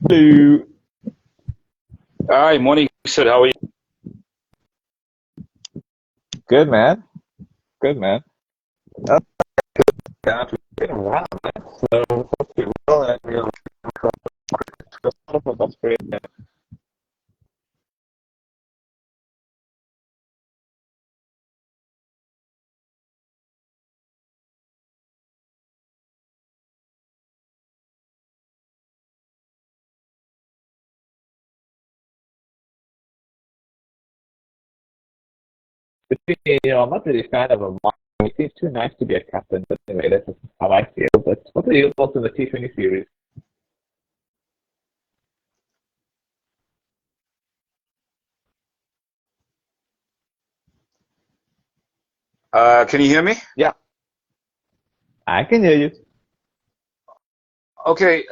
Hello. Hi, morning, sir. How are you? Good, man. Good, man. Oh, yeah, it's been a while, man. So, hope you're well, and we're from Australia. I'm not really a fan of a mark. He's too nice to be a captain, but anyway, that's just how I feel. But what are your thoughts on the T20 series? Can you hear me? Yeah, I can hear you. Okay.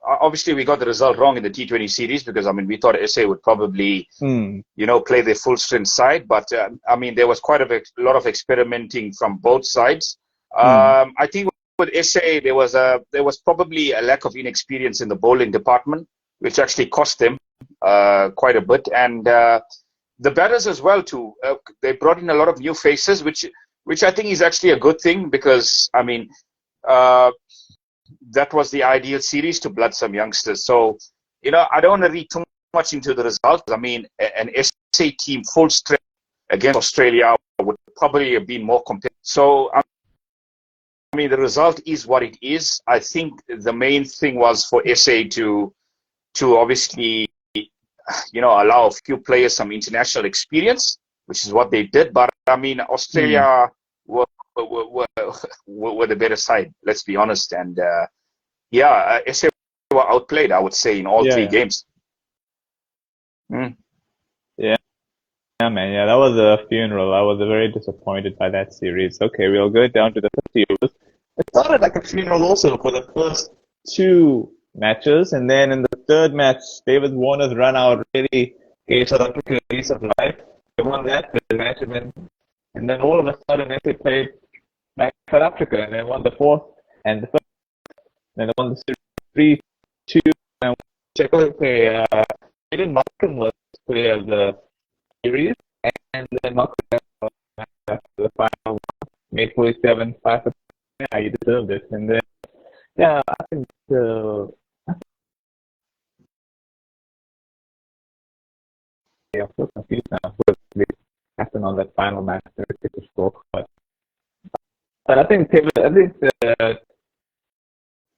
Obviously, we got the result wrong in the T20 series because, I mean, we thought SA would probably, play their full strength side. But, I mean, there was quite a lot of experimenting from both sides. I think with SA, there was probably a lack of inexperience in the bowling department, which actually cost them quite a bit. And the batters as well, too. They brought in a lot of new faces, which I think is actually a good thing because, I mean, that was the ideal series to blood some youngsters. So, I don't want to read too much into the results. I mean, an SA team full strength against Australia would probably have been more competitive. So, I mean, the result is what it is. I think the main thing was for SA to obviously, allow a few players some international experience, which is what they did. But, I mean, Australia were the better side, let's be honest. And, SA were outplayed, I would say, in all three games. Yeah, man. Yeah, that was a funeral. I was very disappointed by that series. Okay, we'll go down to the 50 overs. It started like a funeral also for the first two matches, and then in the third match, David Warner's run out really gave South Africa a piece of life. They won that match, and then all of a sudden they played back South Africa, and they won the fourth and the first, and they won the series 3-2. And Aiden Markham was player of the series, and then Markham after the final made 47, 5 for 10. Yeah, you deserved it. And then, yeah, I think I'm so confused now what happened on that final match. But I think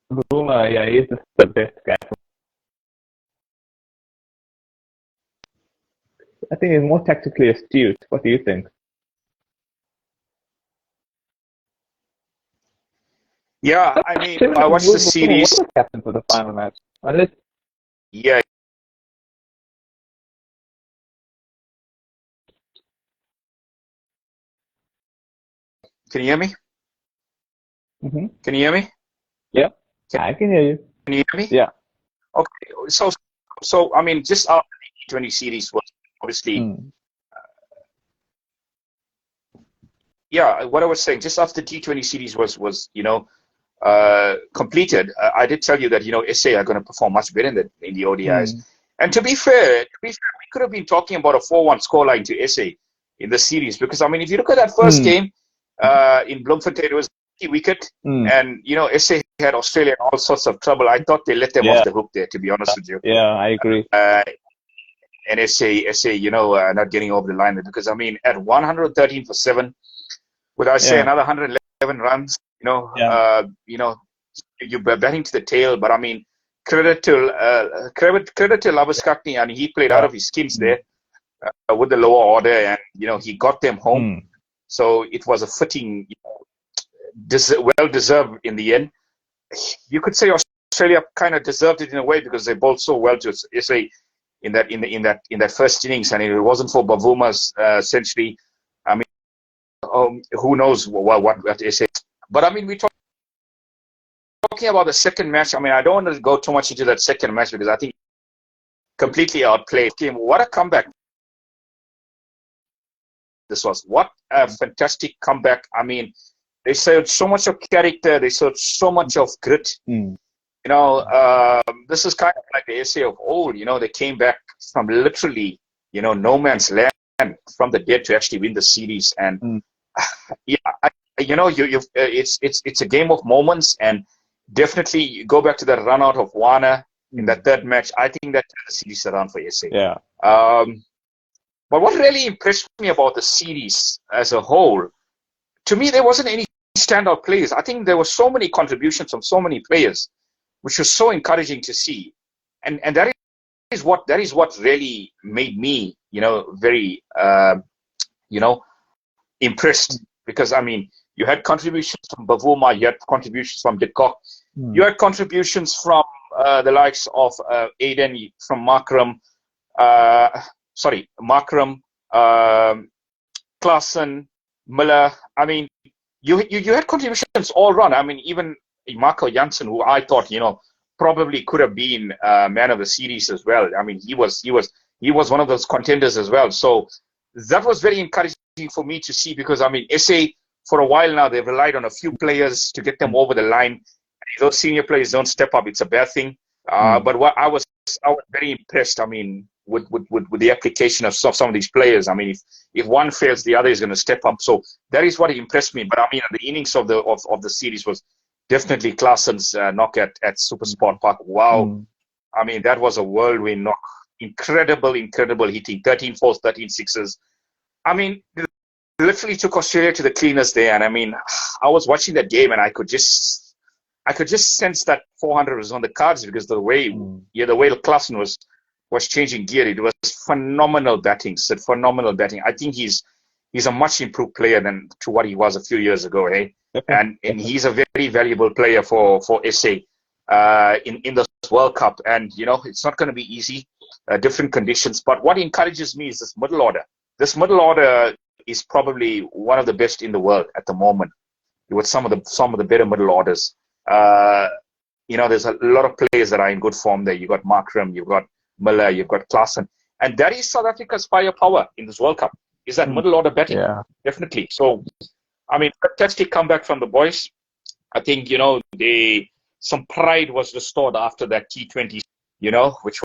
Buma, yeah, he's the best guy. I think he's more tactically astute. What do you think? Yeah, I mean, I watched the series. What was captain for the final match? Yeah. Can you hear me? Can you hear me? Yeah, I can hear you. Can you hear me? Yeah. Okay, so I mean, just after the T20 series was obviously, what I was saying, just after the T20 series was completed, I did tell you that SA are going to perform much better in the ODIs. And to be fair, we could have been talking about a 4-1 scoreline to SA in the series because I mean, if you look at that first game in Bloemfontein, it was a wicket, and SA had Australia in all sorts of trouble. I thought they let them off the hook there, to be honest with you. Yeah, I agree. And SA, not getting over the line because I mean, at 113 for 7, with I say another 111 runs, you're batting to the tail. But I mean, credit to Lavis Kakni, and he played out of his skins there with the lower order, and he got them home. So it was a fitting, well deserved in the end. You could say Australia kind of deserved it in a way because they bowled so well to SA in that first innings, and if it wasn't for Bavuma's century, I mean, who knows what SA. But I mean, we're talking about the second match. I mean, I don't want to go too much into that second match because I think completely outplayed. What a comeback this was! What a fantastic comeback! I mean, they showed so much of character. They showed so much of grit. this is kind of like the essay of old. They came back from literally, no man's land from the dead to actually win the series. And yeah, it's a game of moments, and definitely you go back to that run out of Warner in that third match. I think that the series around for SA. Yeah. But what really impressed me about the series as a whole, to me, there wasn't any standout players. I think there were so many contributions from so many players, which was so encouraging to see. And that is what really made me, very, impressed. Because, I mean, you had contributions from Bavuma, you had contributions from De Kock, you had contributions from the likes of Aiden, from Markram, Klaassen, Miller. I mean, you had contributions all around. I mean, even Marco Janssen, who I thought, probably could have been man of the series as well. I mean, he was one of those contenders as well. So that was very encouraging for me to see, because I mean, SA for a while now, they've relied on a few players to get them over the line. And if those senior players don't step up, it's a bad thing. But what I was very impressed. I mean, with the application of some of these players. I mean, if one fails, the other is going to step up. So that is what impressed me. But I mean, the innings of the series was definitely Klaassen's knock at Supersport Park. Wow. I mean, that was a whirlwind knock. Incredible hitting. 13 fours, 13 sixes. I mean, literally took Australia to the cleaners there. And I mean, I was watching that game and I could just sense that 400 was on the cards, because the way Klaassen was changing gear. It was phenomenal batting, Sid. Phenomenal batting. I think he's a much improved player than to what he was a few years ago, eh? And he's a very valuable player for SA in the World Cup. And it's not going to be easy, different conditions. But what encourages me is this middle order. This middle order is probably one of the best in the world at the moment, with some of the better middle orders. There's a lot of players that are in good form there. You've got Markram, you've got Miller, you've got Klaassen. And that is South Africa's firepower in this World Cup, is that middle order batting. Yeah. Definitely. So, I mean, fantastic comeback from the boys. I think, some pride was restored after that T20, which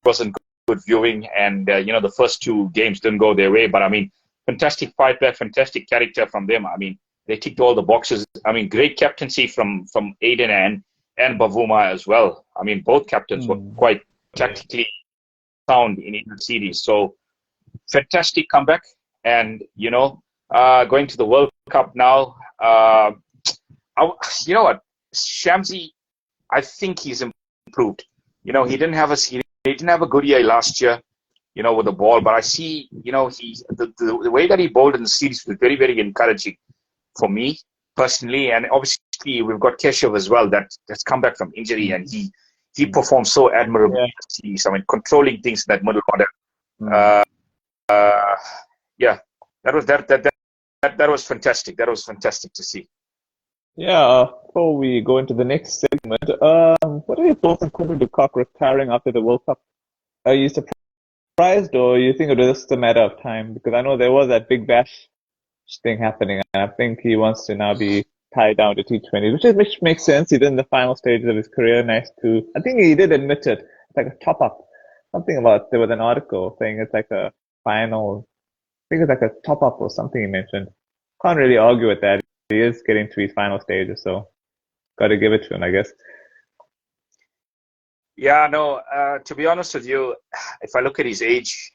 wasn't good viewing. And, the first two games didn't go their way. But, I mean, fantastic fight back, fantastic character from them. I mean, they ticked all the boxes. I mean, great captaincy from Aiden and Bavuma as well. I mean, both captains were quite tactically sound in the series. So, fantastic comeback. And, going to the World Cup now, you know what, Shamsi, I think he's improved. He didn't have a good year last year, with the ball. But I see, the way that he bowled in the series was very, very encouraging for me personally. And obviously, we've got Keshav as well that's come back from injury, and he performed so admirably in the series. I mean, controlling things in that middle order. That was fantastic. That was fantastic to see. Yeah, before we go into the next segment, what are your thoughts on Quinton de Kock retiring after the World Cup? Are you surprised, or you think it was just a matter of time? Because I know there was that big bash thing happening, and I think he wants to now be tied down to T20, which makes sense. He did in the final stages of his career. Nice to, I think he did admit it. It's like a top up. Something about, there was an article saying it's like a final, I think it's like a top up or something he mentioned. Can't really argue with that. He is getting to his final stages, so got to give it to him, I guess. Yeah, no, to be honest with you, if I look at his age,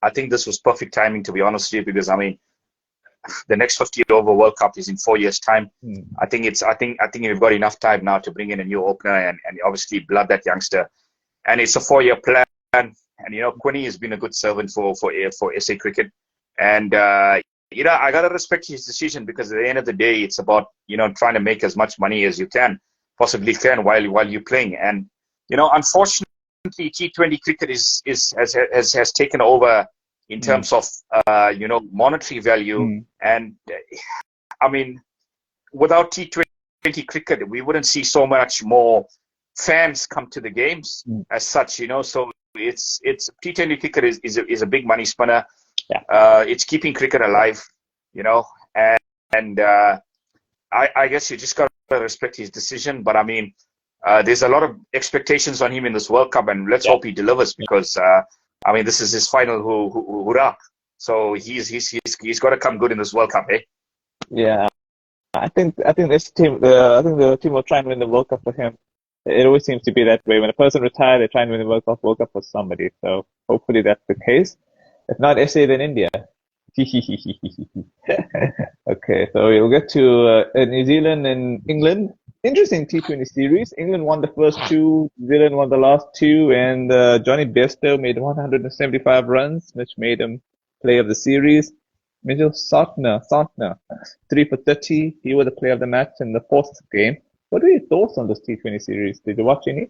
I think this was perfect timing, to be honest with you, because I mean, the next 50 over World Cup is in 4 years' time. I think we've got enough time now to bring in a new opener and obviously blood that youngster. And it's a 4-year plan. And Quinny has been a good servant for SA cricket. And I gotta respect his decision, because at the end of the day, it's about trying to make as much money as you possibly can while you're playing. And unfortunately, T20 cricket has taken over in terms of monetary value. And I mean, without T20 cricket, we wouldn't see so much more fans come to the games as such. So it's T20 cricket is a big money spinner. Yeah. It's keeping cricket alive, and I guess you just got to respect his decision. But I mean, there's a lot of expectations on him in this World Cup, and let's hope he delivers, because I mean, this is his final hurrah. So he's got to come good in this World Cup, eh? Yeah, I think this team, I think the team will try and win the World Cup for him. It always seems to be that way. When a person retires, they try and win the World Cup for somebody. So hopefully that's the case. If not SA, then India. Okay, so we'll get to New Zealand and England. Interesting T20 series. England won the first two, New Zealand won the last two, and Johnny Bairstow made 175 runs, which made him player of the series. Mitchell Santner, 3 for 30. He was the player of the match in the fourth game. What are your thoughts on this T20 series? Did you watch any?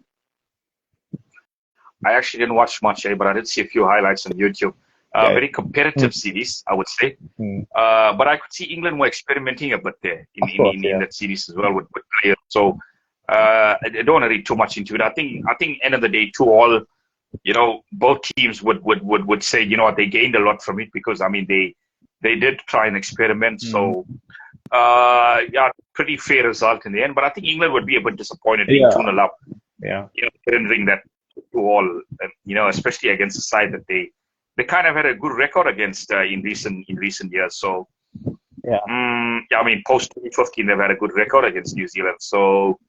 I actually didn't watch much, but I did see a few highlights on YouTube. Very competitive series, I would say. But I could see England were experimenting a bit there in that series as well with players. So I don't want to read too much into it. I think end of the day, 2-2, you know, both teams would say, you know what, they gained a lot from it, because I mean they did try and experiment. So yeah, pretty fair result in the end. But I think England would be a bit disappointed being 2-0 up. Yeah, you know, surrendering that 2-2, you know, especially against a side that they kind of had a good record against in recent years. So yeah, I mean, post 2015 they've had a good record against New Zealand. So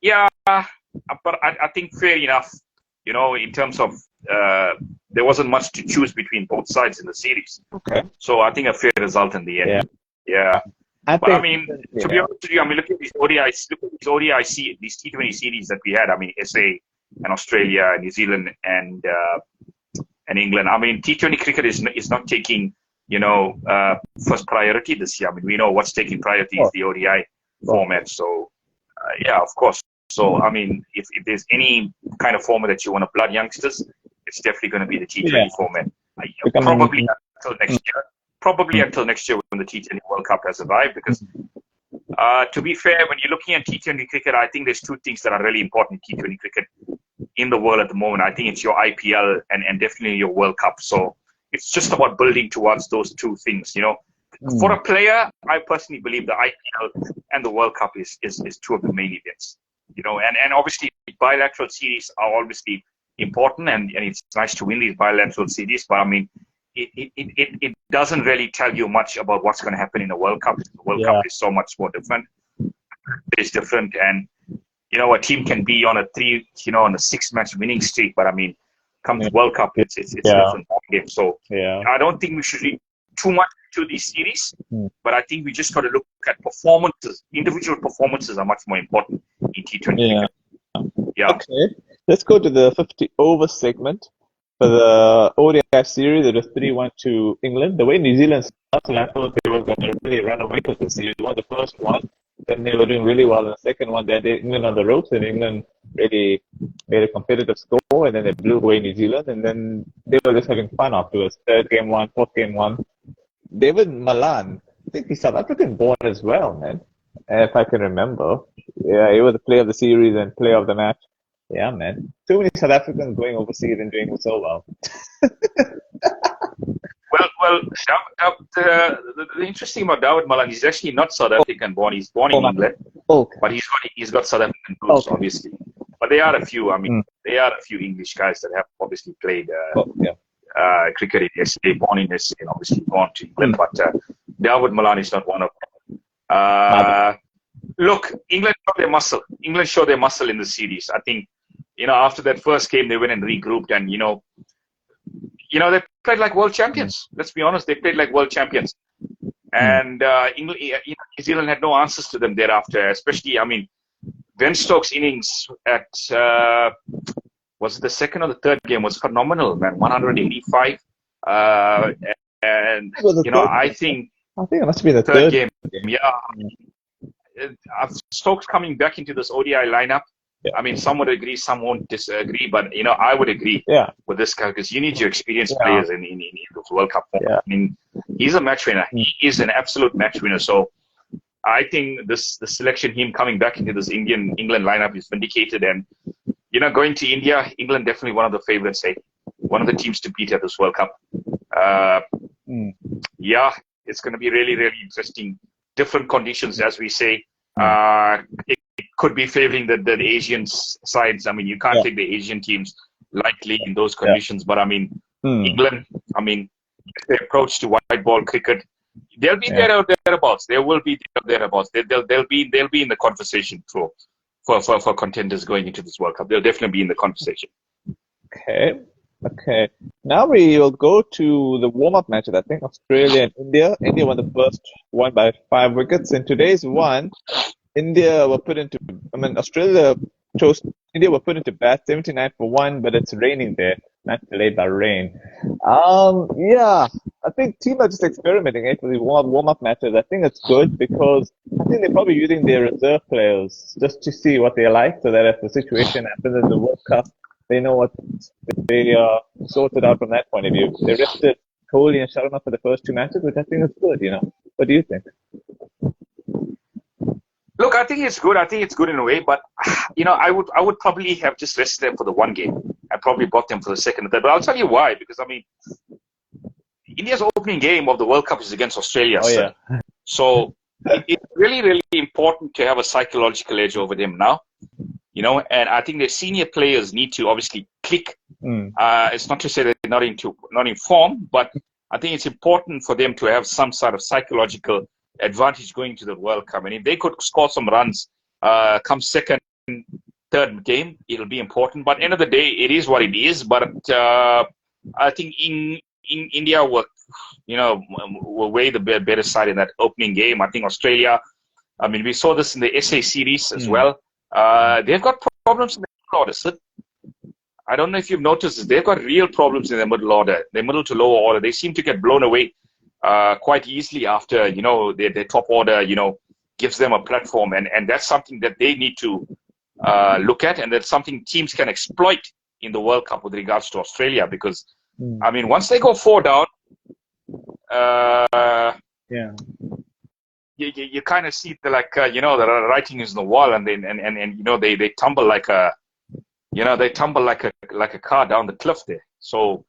yeah, but I think fair enough. You know, in terms of there wasn't much to choose between both sides in the series. Okay. So I think a fair result in the end. Yeah. But I mean, to be honest with you, I mean, look at these ODI, these T20 series that we had. I mean, SA and Australia, New Zealand, and England. I mean, T20 cricket is not taking, you know, first priority this year. I mean, we know what's taking priority is the ODI format. So yeah, of course. So I mean, if there's any kind of format that you want to blood youngsters, it's definitely going to be the T20 format. Probably until next year. Probably until next year when the T20 World Cup has arrived. Because to be fair, when you're looking at T20 cricket, I think there's two things that are really important in T20 cricket in the world at the moment. I think it's your IPL and definitely your World Cup. So it's just about building towards those two things, you know. For a player, I personally believe the IPL and the World Cup is two of the main events, you know. And obviously bilateral series are obviously important, and it's nice to win these bilateral series. But I mean, it doesn't really tell you much about what's going to happen in the World Cup. The World Cup is so much more different. It's different, and you know, a team can be on a 6-match winning streak, but I mean, come to World Cup, it's a different game. So I don't think we should read too much to these series, but I think we just got to look at performances. Individual performances are much more important in T20. Yeah. Okay, let's go to the 50 over segment. For the ODI series, it was 3-1 to England. The way New Zealand started, I thought they were going to really run away with the series. They won the first one, then they were doing really well in the second one. They had England on the ropes, and England really made a competitive score, and then they blew away New Zealand, and then they were just having fun afterwards. Third game won, fourth game won. David Malan, I think he's South African born as well, man, if I can remember. Yeah, he was the player of the series and player of the match. Yeah, man. Too many South Africans going overseas and doing so well. Well, the interesting about David Malan, he's actually not South African born. He's born in England, but he's got South African roots, obviously. But there are a few. I mean, there are a few English guys that have obviously played cricket in SA, born in SA, and obviously gone to England. But David Malan is not one of them. Look, England showed their muscle. England showed their muscle in the series. I think, you know, after that first game, they went and regrouped, and you know, they played like world champions. Let's be honest, they played like world champions. And England, New Zealand had no answers to them thereafter. Especially, I mean, Ben Stokes' innings at was it the second or the third game was phenomenal, man. 185, and you know, I think it must be the third game. Yeah. Stokes coming back into this ODI lineup. I mean, some would agree, some won't disagree, but you know, I would agree with this guy, because you need your experienced players in those World Cup. I mean, he's a match winner. He is an absolute match winner. So I think the selection, him coming back into this England lineup, is vindicated. And you know, going to India, England definitely one of the favorites. One of the teams to beat at this World Cup. Yeah, it's going to be really, really interesting. Different conditions, as we say. could be favoring the Asian sides. I mean, you can't take the Asian teams lightly in those conditions. But I mean, England, I mean, their approach to white ball cricket, they'll be there or thereabouts. They will be there or thereabouts. They'll be in the conversation for contenders going into this World Cup. They'll definitely be in the conversation. Okay. Now we will go to the warm-up matches. I think Australia and India. India won the first one by 5 wickets. In today's one, Australia were put into bat 79 for 1, but it's raining there. Match delayed by rain. I think teams are just experimenting for the warm-up matches. I think it's good because I think they're probably using their reserve players just to see what they're like, so that if the situation happens in the World Cup, they know what they sorted out from that point of view. They rested Kohli and Sharma for the first 2 matches, which I think is good. What do you think? Look, I think it's good. I think it's good in a way, but I would probably have just rested them for the one game. I probably bought them for the second and third. But I'll tell you why. Because I mean, India's opening game of the World Cup is against Australia. So it's really, really important to have a psychological edge over them now. And I think the senior players need to obviously click. It's not to say that they're not in form, but I think it's important for them to have some sort of psychological advantage going to the World Cup. And if they could score some runs come second, third game, it'll be important. But end of the day, it is what it is. But I think in India were way the better side in that opening game. I think Australia, I mean, we saw this in the SA series as well. They've got problems in the middle order, Sid. I don't know if you've noticed this. They've got real problems in their middle order, their middle to lower order. They seem to get blown away quite easily after, their top order, gives them a platform. And that's something that they need to look at. And that's something teams can exploit in the World Cup with regards to Australia. Because, I mean, once they go 4 down, you kind of see the the writing is on the wall, and they tumble like a car down the cliff there. So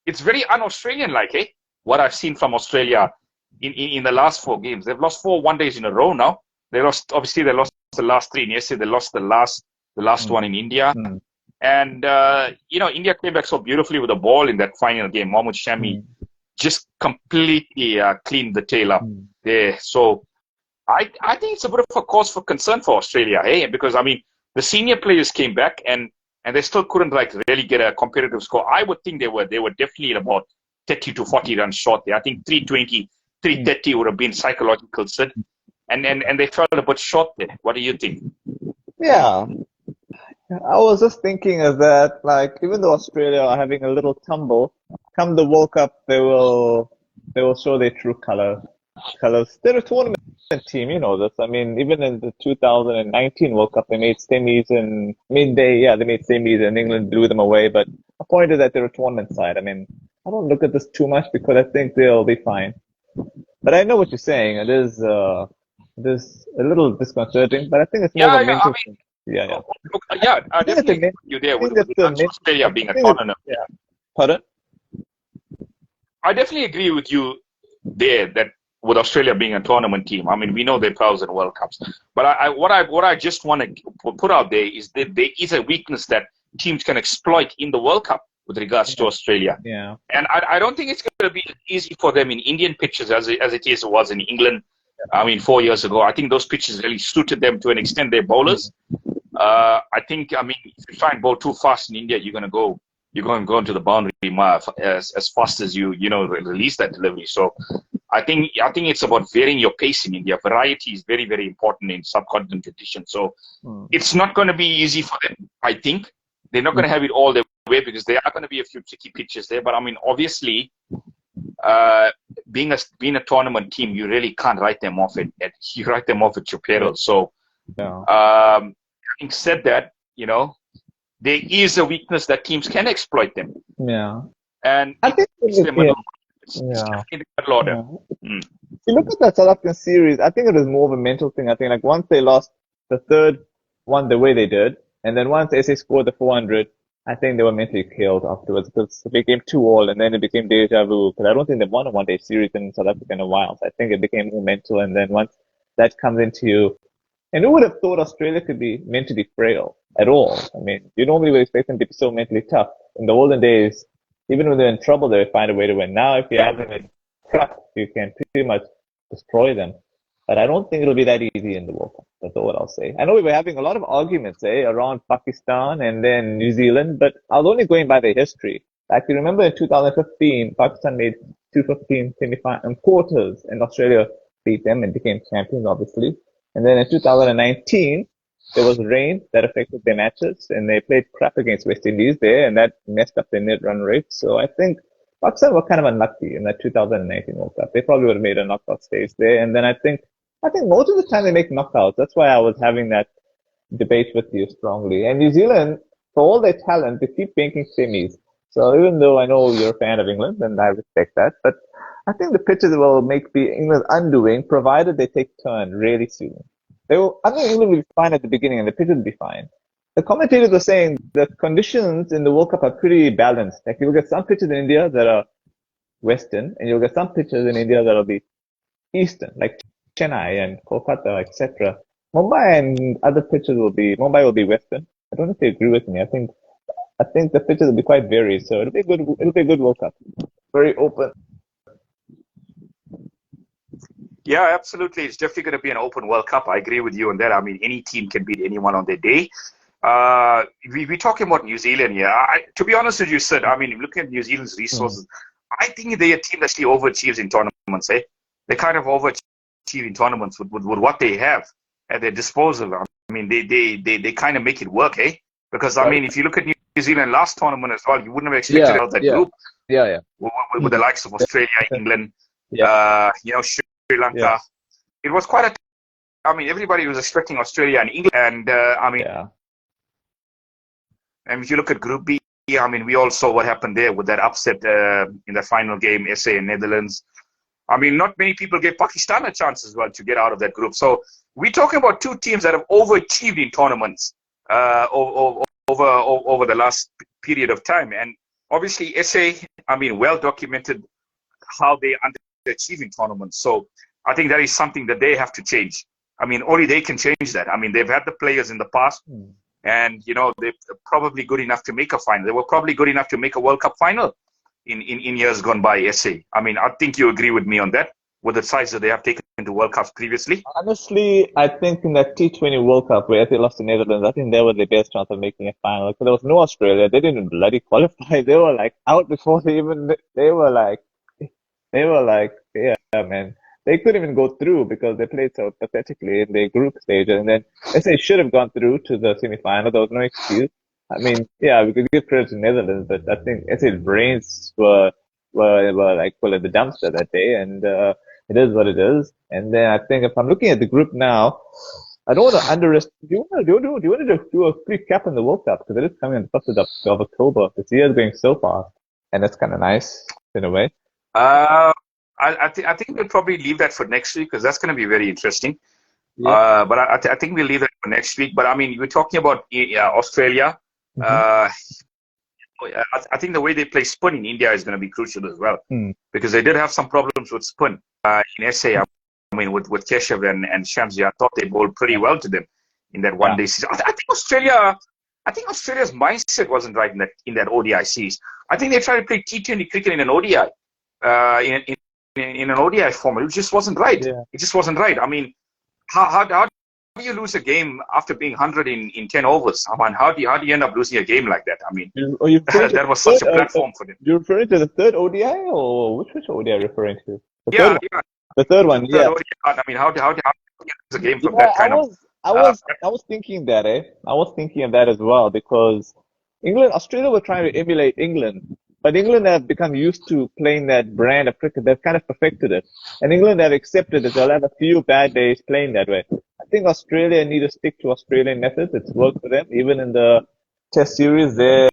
it's very un-Australian like, what I've seen from Australia in the last 4 games. They've lost 4 one-days in a row now. They lost the last 3, and yesterday they lost the last one in India. And India came back so beautifully with the ball in that final game. Mohammad Shami just completely cleaned the tail up there. So I think it's a bit of a cause for concern for Australia, because I mean the senior players came back and they still couldn't really get a competitive score. I would think they were definitely about 30 to 40 runs short there. I think 320, 330 would have been psychological, Sid. And they fell a bit short there. What do you think? Yeah. I was just thinking of that, even though Australia are having a little tumble, come the World Cup, they will show their true colors. They're a tournament team, you know this. I mean, even in the 2019 World Cup, they made semis and they made semis and England blew them away. But the point is that they're a tournament side. I mean, I don't look at this too much because I think they'll be fine. But I know what you're saying. It is a little disconcerting, but I think it's more of a mental thing. I definitely agree with you there with Australia being a tournament. Pardon? I definitely agree with you there that with Australia being a tournament team. I mean, we know they're pros in World Cups. But what I just want to put out there is that there is a weakness that teams can exploit in the World Cup with regards to Australia. Yeah. And I don't think it's going to be easy for them in Indian pitches as it was in England. I mean, 4 years ago. I think those pitches really suited them to an extent, their bowlers. I think, if you try and bowl too fast in India, you're going to go into the boundary as fast as you release that delivery. So I think it's about varying your pace in India. Variety is very, very important in subcontinent conditions. So it's not going to be easy for them. I think they're not going to have it all their way because there are going to be a few tricky pitches there. But I mean, obviously, being a tournament team, you really can't write them off at your peril. So, having said that, there is a weakness that teams can exploit them. Yeah. And I think it's the middle order. If you look at that South African series, I think it was more of a mental thing. I think once they lost the third one the way they did, and then once SA scored the 400, I think they were mentally killed afterwards because it became 2-2 and then it became deja vu. Because I don't think they've won a one-day series in South Africa in a while. So I think it became more mental. And then once that comes into you. And who would have thought Australia could be mentally frail at all? I mean, you normally would expect them to be so mentally tough. In the olden days, even when they're in trouble, they would find a way to win. Now, if you have them in trap, you can pretty much destroy them. But I don't think it'll be that easy in the World Cup. That's all I'll say. I know we were having a lot of arguments, around Pakistan and then New Zealand, but I was only going by their history. Like, you remember in 2015, Pakistan made 215 semi-final quarters, and Australia beat them and became champions, obviously. And then in 2019, there was rain that affected their matches, and they played crap against West Indies there, and that messed up their net run rate. So I think Pakistan were kind of unlucky in that 2019 World Cup. They probably would have made a knockout stage there. And then I think most of the time they make knockouts. That's why I was having that debate with you strongly. And New Zealand, for all their talent, they keep making semis. So even though I know you're a fan of England, and I respect that, but I think the pitches will be England's undoing, provided they take turn really soon. I think England will be fine at the beginning, and the pitches will be fine. The commentators were saying the conditions in the World Cup are pretty balanced. Like, you'll get some pitches in India that are Western, and you'll get some pitches in India that'll be Eastern, like Chennai and Kolkata, etc. Mumbai will be Western. I don't know if you agree with me. I think the pitches will be quite varied, so it'll be a good World Cup. Very open. Yeah, absolutely. It's definitely going to be an open World Cup. I agree with you on that. I mean, any team can beat anyone on their day. We're talking about New Zealand here. To be honest with you, Sid, I mean, looking at New Zealand's resources, I think they're a team that actually overachieves in tournaments. They kind of overachieve in tournaments with what they have at their disposal. I mean, they kind of make it work, Because, I mean, if you look at New Zealand last tournament as well, you wouldn't have expected out that group. Yeah. With the likes of Australia, England, Sri Lanka. It was quite everybody was expecting Australia and England. And, and if you look at Group B, I mean, we all saw what happened there with that upset in the final game, SA and Netherlands. I mean, not many people gave Pakistan a chance as well to get out of that group. So we're talking about two teams that have overachieved in tournaments over the last period of time. And obviously, SA, I mean, well documented how they underachieve in tournaments. So I think that is something that they have to change. I mean, only they can change that. I mean, they've had the players in the past, and they're probably good enough to make a final. They were probably good enough to make a World Cup final in years gone by. SA. I mean, I think you agree with me on that, with the size that they have taken to World Cups previously. Honestly, I think in that T20 World Cup where they lost to Netherlands, I think they were the best chance of making a final. Because there was no Australia. They didn't bloody qualify. They were like out before they were like, yeah, man. They couldn't even go through because they played so pathetically in their group stage. And then SA should have gone through to the semi-final. There was no excuse. I mean, yeah, we could give credit to Netherlands, but I think SA's brains were like full of the dumpster that day. And it is what it is. And then I think if I'm looking at the group now, I don't want to underestimate. Do you want to do a quick cap in the World Cup? Because it is coming on the 1st of October. This year is going so fast. And that's kind of nice in a way. I think we'll probably leave that for next week because that's going to be very interesting. Yeah. But I think we'll leave that for next week. But I mean, we're talking about Australia. I think the way they play spin in India is going to be crucial as well because they did have some problems with spin in SA. I mean, with Keshav and Shamsi, I thought they bowled pretty well to them in that one day season. I think Australia's mindset wasn't right in that ODI series. I think they tried to play T20 cricket in an ODI. In an ODI format, it just wasn't right. Yeah. It just wasn't right. I mean, how do you lose a game after being 100 in 10 overs? I mean, how do you end up losing a game like that? I mean, that was such a platform for them. You're referring to the third ODI, or which ODI are you referring to? The third one. ODI, I mean, how do you lose a game from that kind of? I was thinking that, I was thinking of that as well because Australia were trying to emulate England. But England have become used to playing that brand of cricket. They've kind of perfected it. And England have accepted that they'll have a few bad days playing that way. I think Australia need to stick to Australian methods. It's worked for them. Even in the Test series, their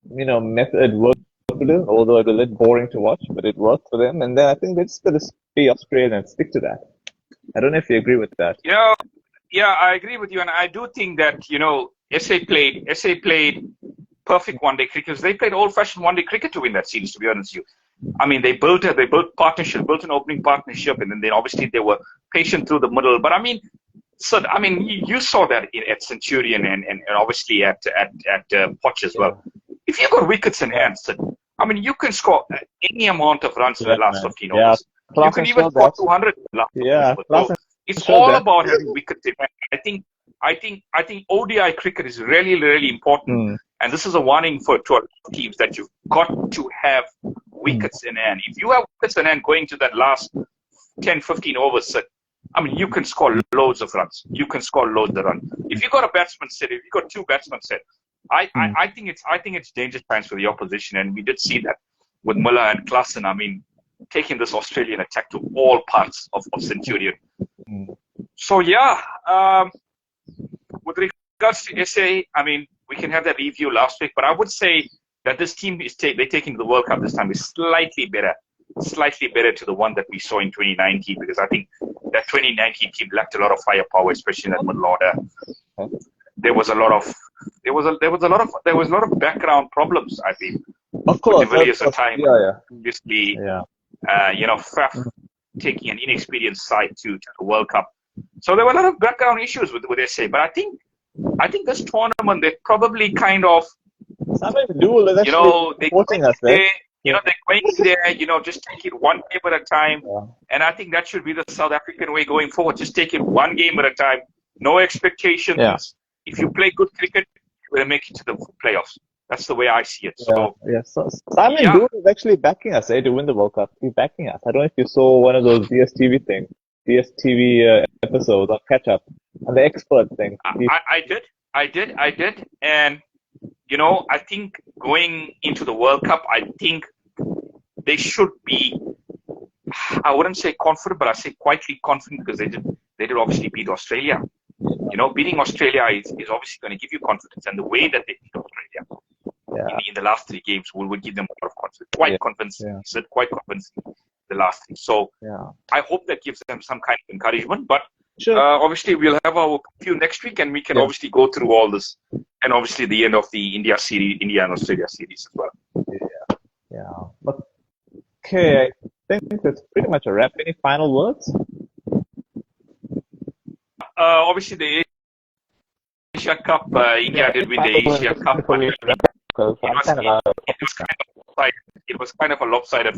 method worked for them, although it was a little boring to watch, but it worked for them. And then I think they're just going to be Australian and stick to that. I don't know if you agree with that. Yeah, I agree with you. And I do think that, SA played perfect one-day cricket. They played old-fashioned one-day cricket to win that series, to be honest with you. I mean, they built partnership, built an opening partnership, and then obviously they were patient through the middle. But I mean, so I mean, you saw that at Centurion and obviously at Poch as well. If you got wickets in hand, so, I mean, you can score any amount of runs in the last 15 overs. You can even score 200 in the last 15 overs. So it's all about having wickets in hand. I think ODI cricket is really, really important. And this is a warning to our teams that you've got to have wickets in hand. If you have wickets in hand going to that last 10, 15 overs, I mean, you can score loads of runs. You can score loads of runs. If you got a batsman set, if you got two batsmen set, I think it's dangerous times for the opposition, and we did see that with Muller and Klassen. I mean, taking this Australian attack to all parts of Centurion. So yeah, with regards to SA, I mean, we can have that review last week, but I would say that this team they're taking the World Cup this time is slightly better to the one that we saw in 2019, because I think that 2019 team lacked a lot of firepower, especially in that middle order. There was a lot of background problems, I think. Of course, De Villiers at time, obviously, Faf taking an inexperienced side to the World Cup. So there were a lot of background issues with SA, but I think this tournament they probably kind of something to do with supporting us there. They're going there, just take it one game at a time. And I think that should be the South African way going forward. Just take it one game at a time. No expectations. If you play good cricket, you're going to make it to the playoffs. That's the way I see it. So, So Simon Dool is actually backing us to win the World Cup. He's backing us. I don't know if you saw one of those DSTV episodes on Catch Up, on the expert thing. I did. And, I think going into the World Cup, I think they should be, I wouldn't say confident, but I say quietly confident, because they did obviously beat Australia. Beating Australia is obviously going to give you confidence, and the way that they beat Australia in the last three games will give them a lot of confidence. Quite convincing the last three. So I hope that gives them some kind of encouragement. But obviously we'll have our review next week, and we can obviously go through all this, and obviously the end of the India and Australia series as well. But okay, I think that's pretty much a wrap. Any final words? Obviously the Asia Cup, India did win the Asia Cup. It was kind of a lopsided.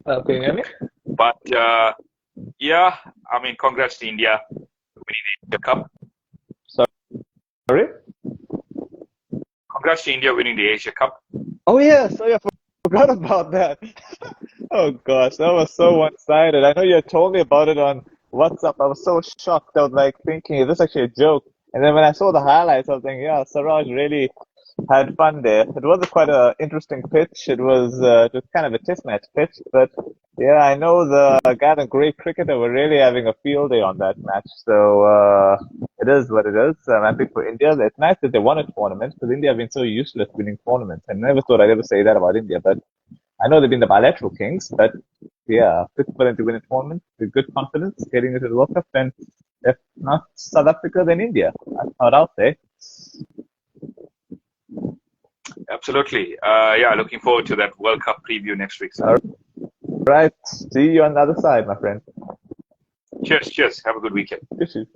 Can you hear me? But I mean, congrats to India winning the Asia Cup. Sorry? Congrats to India winning the Asia Cup. Oh yeah, I forgot about that. Oh gosh, that was so one-sided. I know you told me about it on WhatsApp. I was so shocked. I was like thinking, is this actually a joke? And then when I saw the highlights, I was thinking, Siraj really had fun there. It was quite an interesting pitch. It was just kind of a test match pitch, but I know the Ghana great cricketer were really having a field day on that match. So it is what it is. I think for India, it's nice that they won a tournament, because India have been so useless winning tournaments. I never thought I'd ever say that about India, but I know they've been the bilateral kings. But good for them to win a tournament with good confidence, getting into the World Cup. And if not South Africa, then India. That's what I'll say. Absolutely. Looking forward to that World Cup preview next week. All right. See you on the other side, my friend. Cheers. Have a good weekend. Cheers.